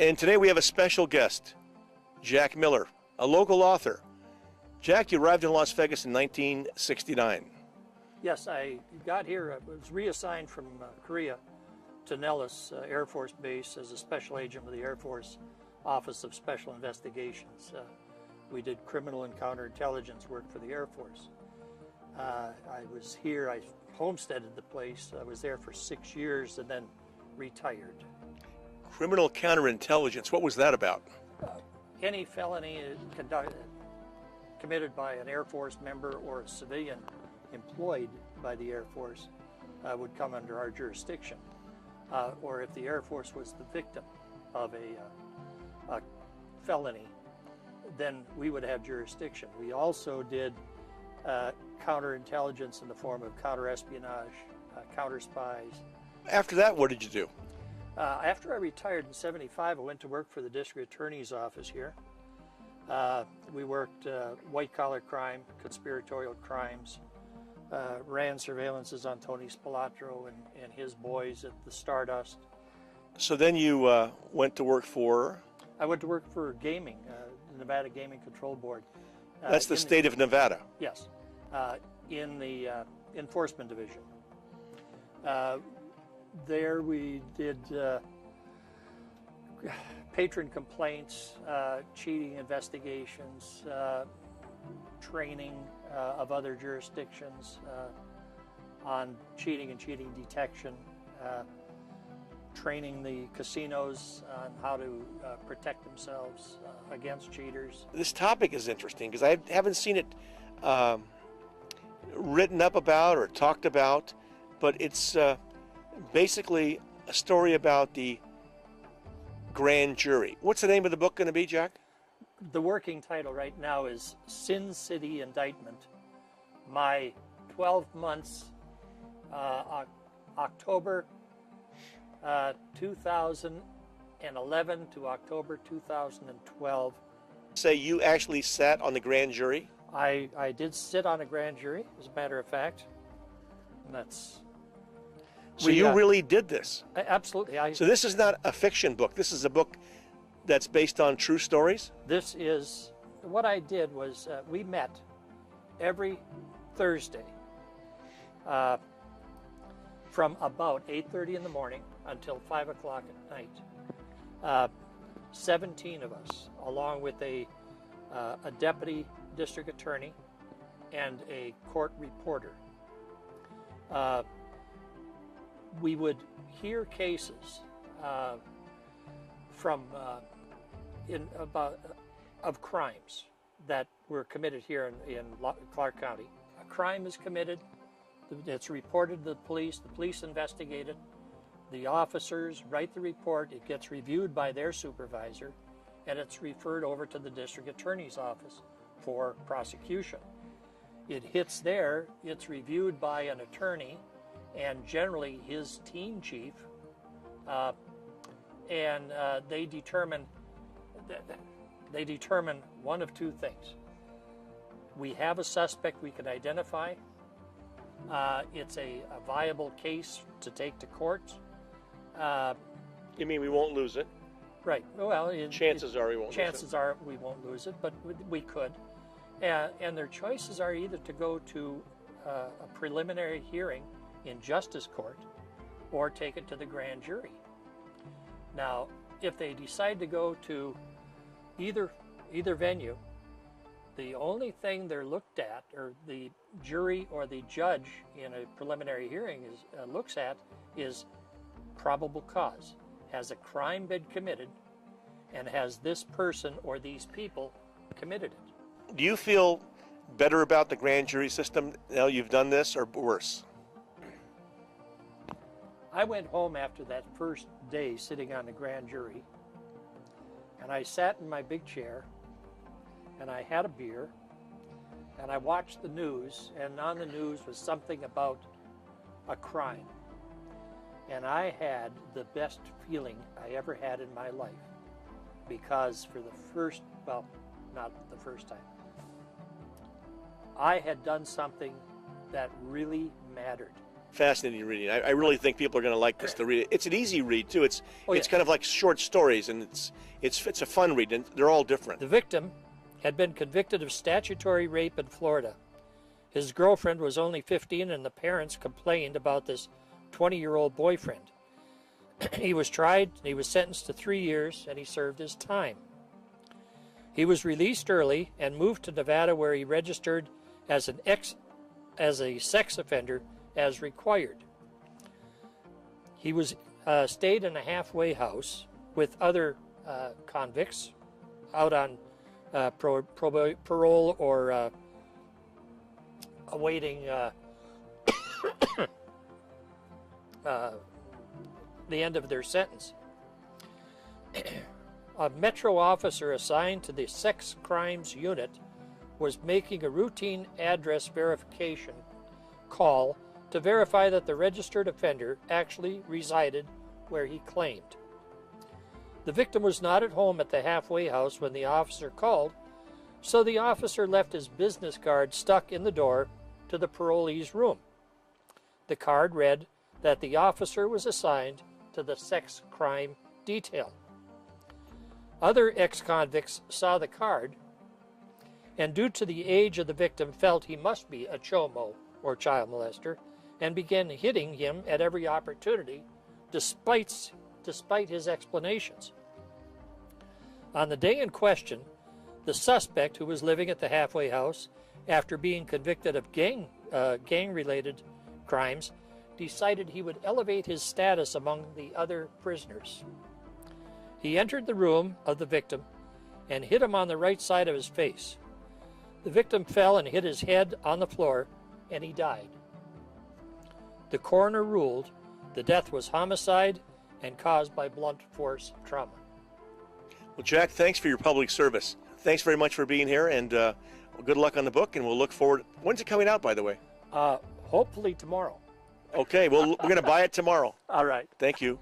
And today we have a special guest, Jack Miller, a local author. Jack, you arrived in Las Vegas in 1969. Yes, I got here, I was reassigned from Korea to Nellis Air Force Base as a special agent with the Air Force Office of Special Investigations. We did criminal and counterintelligence work for the Air Force. I was here, I homesteaded the place. I was there for 6 years and then retired. Criminal counterintelligence, what was that about? Any felony committed by an Air Force member or a civilian employed by the Air Force would come under our jurisdiction. Or if the Air Force was the victim of a felony, then we would have jurisdiction. We also did counterintelligence in the form of counterespionage, counter spies. After that, what did you do? After I retired in '75, I went to work for the district attorney's office here. We worked white-collar crime, conspiratorial crimes, ran surveillances on Tony Spilatro and his boys at the Stardust. So then you went to work for? I went to work for gaming, the Nevada Gaming Control Board. That's the state of Nevada? Yes, in the enforcement division. There we did patron complaints, cheating investigations, training of other jurisdictions on cheating and cheating detection, training the casinos on how to protect themselves against cheaters. This topic is interesting because I haven't seen it written up about or talked about, but it's basically a story about the grand jury. What's the name of the book going to be, Jack? The working title right now is Sin City Indictment. My 12 months, October 2011 to October 2012. Say you actually sat on the grand jury? I did sit on a grand jury, as a matter of fact. And that's... So you really did this? Absolutely. So this is not a fiction book. This is a book that's based on true stories? This is, what I did was we met every Thursday from about 8:30 in the morning until 5 o'clock at night. 17 of us, along with a deputy district attorney and a court reporter. We would hear cases of crimes that were committed here in Clark County. A crime is committed, it's reported to the police investigate it, the officers write the report, it gets reviewed by their supervisor, and it's referred over to the district attorney's office for prosecution. It hits there, it's reviewed by an attorney, and generally his team chief, and they determine one of two things. We have a suspect we can identify. It's a viable case to take to court. You mean we won't lose it? Right. Well, chances are we won't. Chances are we won't lose it, but we could. And their choices are either to go to a preliminary hearing in justice court or take it to the grand jury. Now, if they decide to go to either venue, the only thing they're looked at, or the jury or the judge in a preliminary hearing looks at, is probable cause. Has a crime been committed, and has this person or these people committed it? Do you feel better about the grand jury system now you've done this, or worse? I went home after that first day sitting on the grand jury, and I sat in my big chair, and I had a beer, and I watched the news, and on the news was something about a crime. And I had the best feeling I ever had in my life, because for the first, well, not the first time, I had done something that really mattered. Fascinating reading. I really think people are going to like this to read it. It's an easy read too. It's Oh, it's yes. kind of like short stories, and it's a fun read, and they're all different. The victim had been convicted of statutory rape in Florida. His girlfriend was only 15, and the parents complained about this 20-year-old boyfriend. He was tried, and he was sentenced to 3 years, and he served his time. He was released early and moved to Nevada, where he registered as a sex offender as required. He was stayed in a halfway house with other convicts out on parole or awaiting the end of their sentence. A Metro officer assigned to the sex crimes unit was making a routine address verification call to verify that the registered offender actually resided where he claimed. The victim was not at home at the halfway house when the officer called, so the officer left his business card stuck in the door to the parolee's room. The card read that the officer was assigned to the sex crime detail. Other ex-convicts saw the card, and due to the age of the victim, felt he must be a chomo or child molester, and began hitting him at every opportunity, despite his explanations. On the day in question, the suspect, who was living at the halfway house after being convicted of gang-related crimes, decided he would elevate his status among the other prisoners. He entered the room of the victim and hit him on the right side of his face. The victim fell and hit his head on the floor, and he died. The coroner ruled the death was homicide and caused by blunt force trauma. Well, Jack, thanks for your public service. Thanks very much for being here, and good luck on the book, and we'll look forward. When's it coming out, by the way? Hopefully tomorrow. Okay, well, we're going to buy it tomorrow. All right. Thank you.